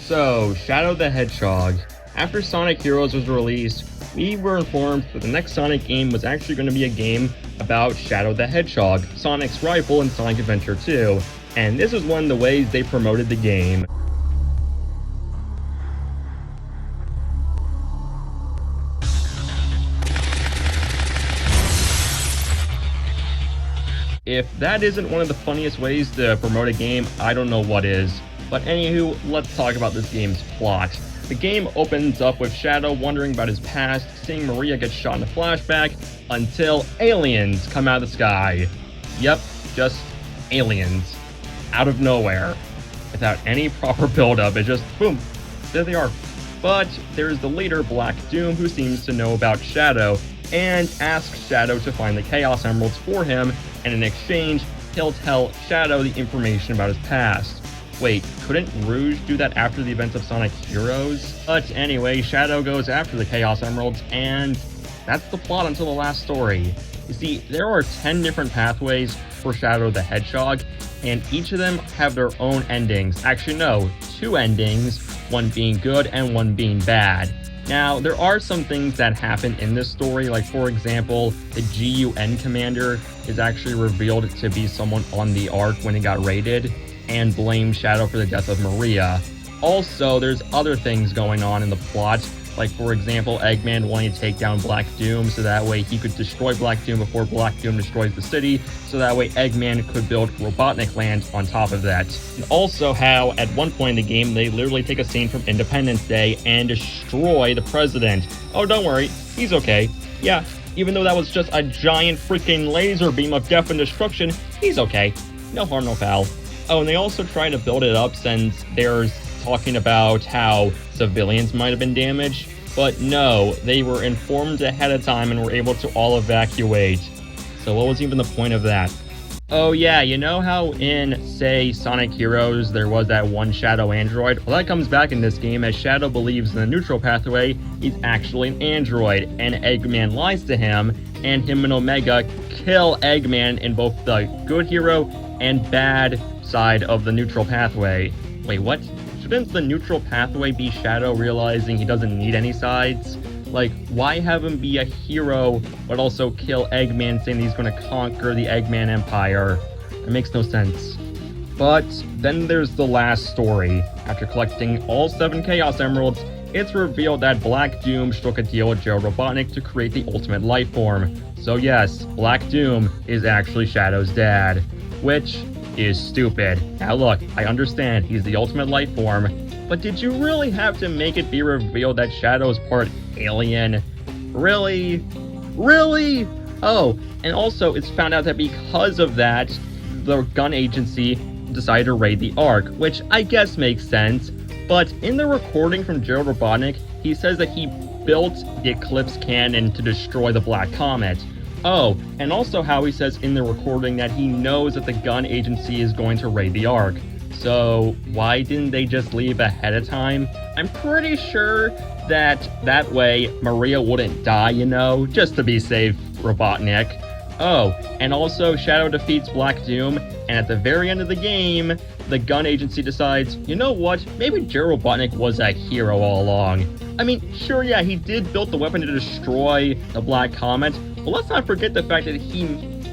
So, Shadow the Hedgehog. After Sonic Heroes was released, we were informed that the next Sonic game was actually going to be a game about Shadow the Hedgehog, Sonic's rival in Sonic Adventure 2, and this was one of the ways they promoted the game. If that isn't one of the funniest ways to promote a game, I don't know what is. But anywho, let's talk about this game's plot. The game opens up with Shadow wondering about his past, seeing Maria get shot in a flashback, until aliens come out of the sky. Yep, just aliens. Out of nowhere. Without any proper build-up, it just, boom, there they are. But there's the leader, Black Doom, who seems to know about Shadow, and asks Shadow to find the Chaos Emeralds for him, and in exchange, he'll tell Shadow the information about his past. Wait, couldn't Rouge do that after the events of Sonic Heroes? But anyway, Shadow goes after the Chaos Emeralds, and that's the plot until the last story. You see, there are 10 different pathways for Shadow the Hedgehog, and each of them have their own endings. Actually, no, 2 endings, one being good and one being bad. Now, there are some things that happen in this story, like for example, the GUN commander is actually revealed to be someone on the Ark when it got raided, and blames Shadow for the death of Maria. Also, there's other things going on in the plot, like for example, Eggman wanting to take down Black Doom so that way he could destroy Black Doom before Black Doom destroys the city, so that way Eggman could build Robotnik Land on top of that. And also how, at one point in the game, they literally take a scene from Independence Day and destroy the president. Oh, don't worry, he's okay. Yeah, even though that was just a giant freaking laser beam of death and destruction, he's okay. No harm, no foul. Oh, and they also try to build it up since there's talking about how civilians might have been damaged, but no, they were informed ahead of time and were able to all evacuate. So what was even the point of that? Oh yeah, you know how in, say, Sonic Heroes there was that one Shadow android? Well, that comes back in this game as Shadow believes in the neutral pathway he's actually an android, and Eggman lies to him, and him and Omega kill Eggman in both the good hero and bad side of the neutral pathway. Wait, what? Shouldn't the neutral pathway be Shadow realizing he doesn't need any sides? Like, why have him be a hero, but also kill Eggman saying he's going to conquer the Eggman Empire? It makes no sense. But then there's the last story. After collecting all 7 Chaos Emeralds, it's revealed that Black Doom struck a deal with Gerald Robotnik to create the ultimate life form. So yes, Black Doom is actually Shadow's dad, which is stupid. Now look, I understand he's the ultimate life form, but did you really have to make it be revealed that Shadow's part alien? Really? Really? Oh, and also it's found out that because of that, the gun agency decided to raid the Ark, which I guess makes sense, but in the recording from Gerald Robotnik, he says that he built the Eclipse cannon to destroy the Black Comet. Oh, and also how he says in the recording that he knows that the gun agency is going to raid the Ark. So why didn't they just leave ahead of time? I'm pretty sure that way Maria wouldn't die, you know, just to be safe, Robotnik. Oh, and also Shadow defeats Black Doom, and at the very end of the game, the gun agency decides, you know what, maybe Gerald Robotnik was a hero all along. I mean, sure, yeah, he did build the weapon to destroy the Black Comet, but let's not forget the fact that he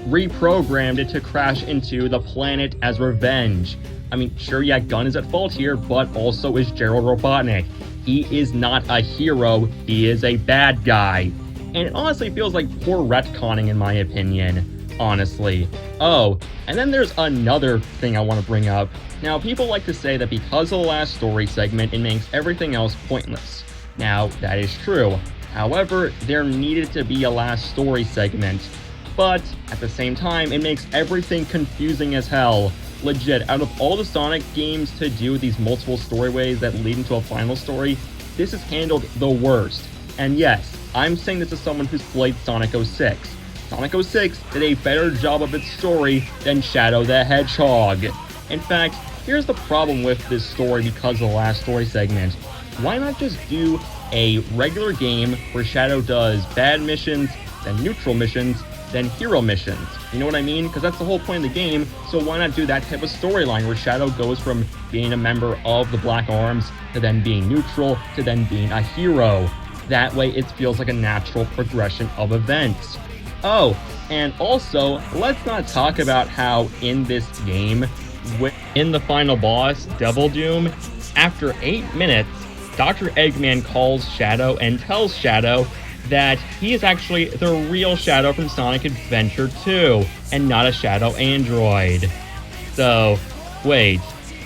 reprogrammed it to crash into the planet as revenge. I mean, sure, yeah, Gunn is at fault here, but also is Gerald Robotnik. He is not a hero, he is a bad guy. And it honestly feels like poor retconning in my opinion, honestly. Oh, and then there's another thing I want to bring up. Now, people like to say that because of the last story segment, it makes everything else pointless. Now, that is true. However, there needed to be a last story segment. But, at the same time, it makes everything confusing as hell. Legit, out of all the Sonic games to do these multiple storyways that lead into a final story, this is handled the worst. And yes, I'm saying this as someone who's played Sonic 06. Sonic 06 did a better job of its story than Shadow the Hedgehog. In fact, here's the problem with this story because of the last story segment. Why not just do a regular game where Shadow does bad missions, then neutral missions, than hero missions. You know what I mean? Because that's the whole point of the game, so why not do that type of storyline where Shadow goes from being a member of the Black Arms to then being neutral to then being a hero. That way it feels like a natural progression of events. Oh, and also, let's not talk about how in this game, in the final boss, Devil Doom, after 8 minutes, Dr. Eggman calls Shadow and tells Shadow that he is actually the real Shadow from Sonic Adventure 2, and not a Shadow android. So, wait,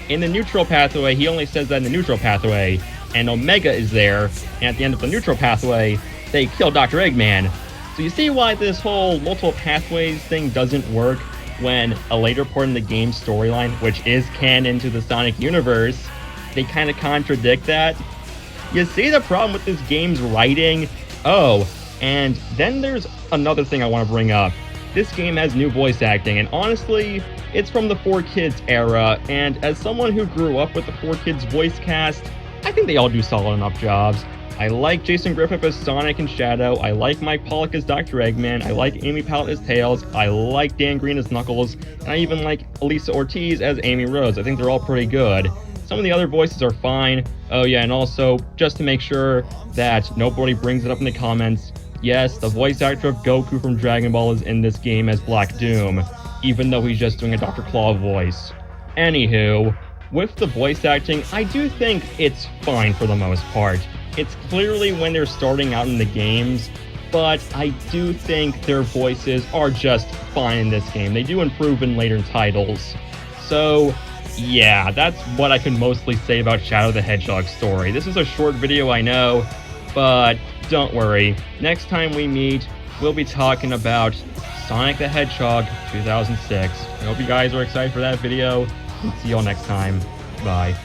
in the neutral pathway, he only says that in the neutral pathway, and Omega is there, and at the end of the neutral pathway, they kill Dr. Eggman. So you see why this whole multiple pathways thing doesn't work when a later part in the game's storyline, which is canon to the Sonic universe, they kind of contradict that. You see the problem with this game's writing? Oh, and then there's another thing I want to bring up. This game has new voice acting, and honestly, it's from the 4Kids era, and as someone who grew up with the 4Kids voice cast, I think they all do solid enough jobs. I like Jason Griffith as Sonic and Shadow, I like Mike Pollock as Dr. Eggman, I like Amy Pallett as Tails, I like Dan Green as Knuckles, and I even like Elisa Ortiz as Amy Rose. I think they're all pretty good. Some of the other voices are fine. Oh yeah, and also, just to make sure that nobody brings it up in the comments, yes, the voice actor of Goku from Dragon Ball is in this game as Black Doom, even though he's just doing a Dr. Claw voice. Anywho, with the voice acting, I do think it's fine for the most part. It's clearly when they're starting out in the games, but I do think their voices are just fine in this game. They do improve in later titles. So, yeah, that's what I can mostly say about Shadow the Hedgehog's story. This is a short video, I know, but don't worry. Next time we meet, we'll be talking about Sonic the Hedgehog 2006. I hope you guys are excited for that video, and see y'all next time. Bye.